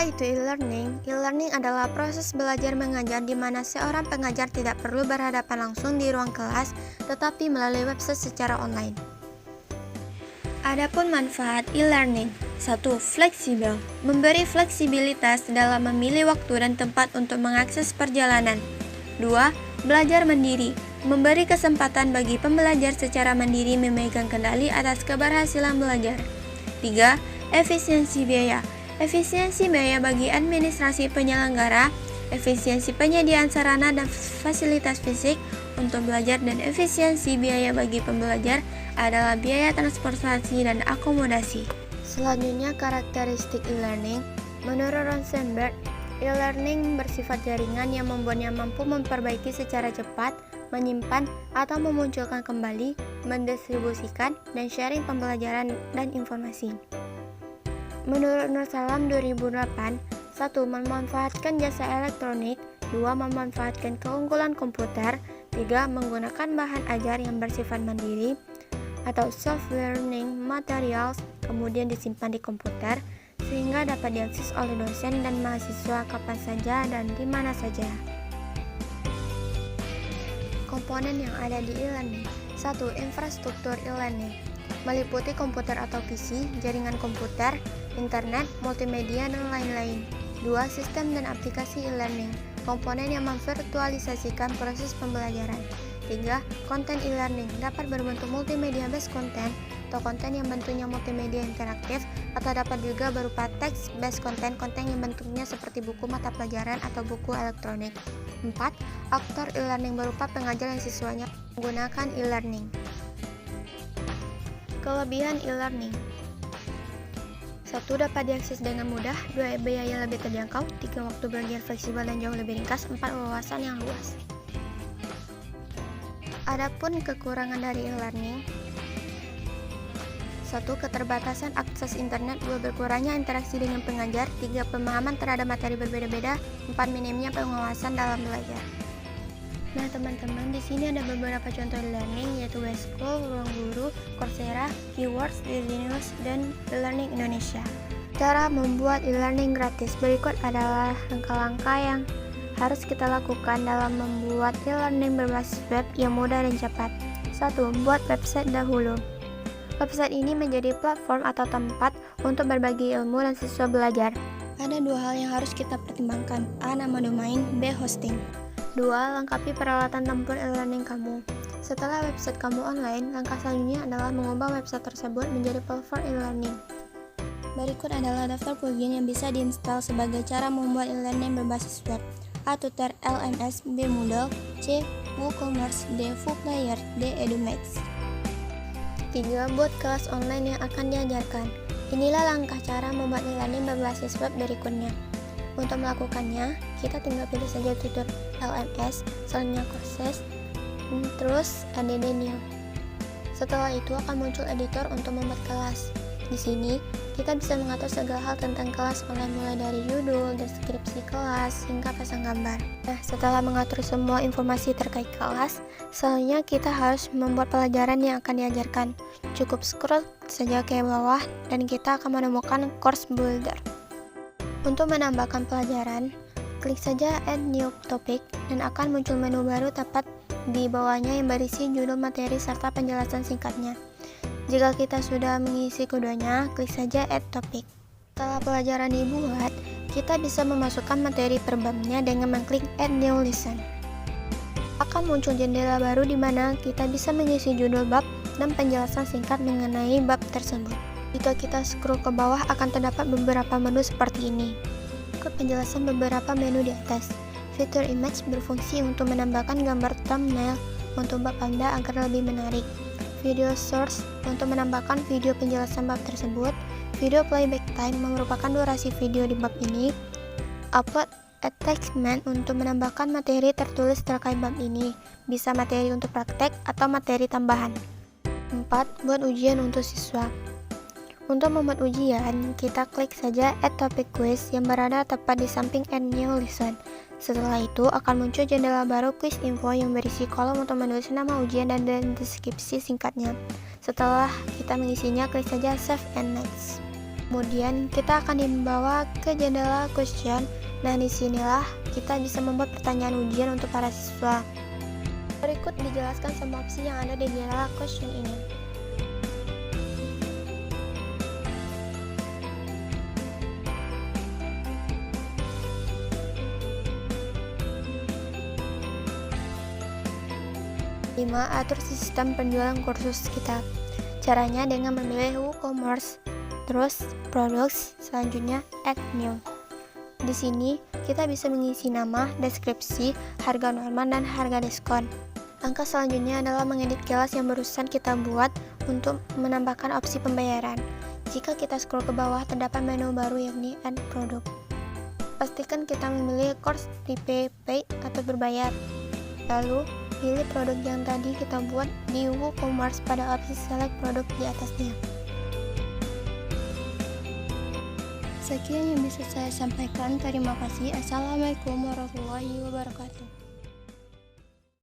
Apa itu e-learning? E-learning adalah proses belajar mengajar di mana seorang pengajar tidak perlu berhadapan langsung di ruang kelas, tetapi melalui website secara online. Adapun manfaat e-learning: 1. Fleksibel, memberi fleksibilitas dalam memilih waktu dan tempat untuk mengakses perjalanan. 2. Belajar mandiri, memberi kesempatan bagi pembelajar secara mandiri memegang kendali atas keberhasilan belajar. 3. Efisiensi biaya, efisiensi biaya bagi administrasi penyelenggara, efisiensi penyediaan sarana dan fasilitas fisik untuk belajar, dan efisiensi biaya bagi pembelajar adalah biaya transportasi dan akomodasi. Selanjutnya, karakteristik e-learning. Menurut Rosenberg, e-learning bersifat jaringan yang membuatnya mampu memperbaiki secara cepat, menyimpan atau memunculkan kembali, mendistribusikan, dan sharing pembelajaran dan informasi. Menurut Nur Salam 2008, 1. Memanfaatkan jasa elektronik, 2. Memanfaatkan keunggulan komputer, 3. Menggunakan bahan ajar yang bersifat mandiri atau self-learning materials, kemudian disimpan di komputer sehingga dapat diakses oleh dosen dan mahasiswa kapan saja dan di mana saja. Komponen yang ada di e-learning. 1. Infrastruktur e-learning meliputi komputer atau PC, jaringan komputer, internet, multimedia, dan lain-lain. 2. Sistem dan aplikasi e-learning, komponen yang memvirtualisasikan proses pembelajaran. 3. Konten e-learning dapat berbentuk multimedia based content atau konten yang bentuknya multimedia interaktif, atau dapat juga berupa text based content, konten yang bentuknya seperti buku mata pelajaran atau buku elektronik. 4. Aktor e-learning berupa pengajar yang siswanya menggunakan e-learning. Kelebihan e-learning: 1. Dapat diakses dengan mudah, 2. Biaya lebih terjangkau, 3. Waktu belajar fleksibel dan jauh lebih ringkas, 4. Wawasan yang luas. Adapun kekurangan dari e-learning: 1. Keterbatasan akses internet, 2. Berkurangnya interaksi dengan pengajar, 3. Pemahaman terhadap materi berbeda-beda, 4. Minimnya pengawasan dalam belajar. Nah teman-teman, di sini ada beberapa contoh e-learning, yaitu Weschool, Ruang Guru, Coursera, Keywords, Genius, dan e-learning Indonesia. Cara membuat e-learning gratis. Berikut adalah langkah-langkah yang harus kita lakukan dalam membuat e-learning berbasis web yang mudah dan cepat. 1. Buat website dahulu. Website ini menjadi platform atau tempat untuk berbagi ilmu dan siswa belajar. Ada dua hal yang harus kita pertimbangkan: A. Nama domain, B. Hosting. 2. Lengkapi peralatan tempur e-learning kamu. Setelah website kamu online, langkah selanjutnya adalah mengubah website tersebut menjadi platform e-learning. Berikut adalah daftar plugin yang bisa diinstal sebagai cara membuat e-learning berbasis web. A. Tutor LMS, B. Moodle, C. WooCommerce, D. Fullplayer, D. EduMax. 3. Buat kelas online yang akan diajarkan. Inilah langkah cara membuat e-learning berbasis web berikutnya. Untuk melakukannya, kita tinggal pilih saja tutor LMS, selanjutnya Courses, terus add new. Setelah itu akan muncul editor untuk membuat kelas. Di sini, kita bisa mengatur segala hal tentang kelas online, mulai dari judul, deskripsi kelas, hingga pasang gambar. Nah, setelah mengatur semua informasi terkait kelas, selanjutnya kita harus membuat pelajaran yang akan diajarkan. Cukup scroll saja ke bawah dan kita akan menemukan Course Builder. Untuk menambahkan pelajaran, klik saja Add New Topic dan akan muncul menu baru tepat di bawahnya yang berisi judul materi serta penjelasan singkatnya. Jika kita sudah mengisi keduanya, klik saja Add Topic. Setelah pelajaran dibuat, kita bisa memasukkan materi per babnya dengan mengklik Add New Lesson. Akan muncul jendela baru di mana kita bisa mengisi judul bab dan penjelasan singkat mengenai bab tersebut. Jika kita scroll ke bawah, akan terdapat beberapa menu seperti ini. Ikut penjelasan beberapa menu di atas. Fitur image berfungsi untuk menambahkan gambar thumbnail untuk bab Anda agar lebih menarik. Video source untuk menambahkan video penjelasan bab tersebut. Video playback time merupakan durasi video di bab ini. Upload attachment untuk menambahkan materi tertulis terkait bab ini. Bisa materi untuk praktek atau materi tambahan. 4. Buat ujian untuk siswa. Untuk membuat ujian, kita klik saja Add Topic Quiz yang berada tepat di samping Add New Lesson. Setelah itu akan muncul jendela baru Quiz Info yang berisi kolom untuk menulis nama ujian dan deskripsi singkatnya. Setelah kita mengisinya, klik saja Save and Next. Kemudian kita akan dibawa ke jendela question. Nah, disinilah kita bisa membuat pertanyaan ujian untuk para siswa. Berikut dijelaskan semua opsi yang ada di jendela question ini. Lima, atur sistem penjualan kursus kita. Caranya dengan memilih WooCommerce, terus products, selanjutnya add new. Di sini kita bisa mengisi nama, deskripsi, harga normal, dan harga diskon. Langkah selanjutnya adalah mengedit kelas yang barusan kita buat untuk menambahkan opsi pembayaran. Jika kita scroll ke bawah, terdapat menu baru yakni add product. Pastikan kita memilih course prepay atau berbayar. Lalu pilih produk yang tadi kita buat di WooCommerce pada opsi select produk di atasnya. Sekian yang bisa saya sampaikan. Terima kasih. Assalamualaikum warahmatullahi wabarakatuh.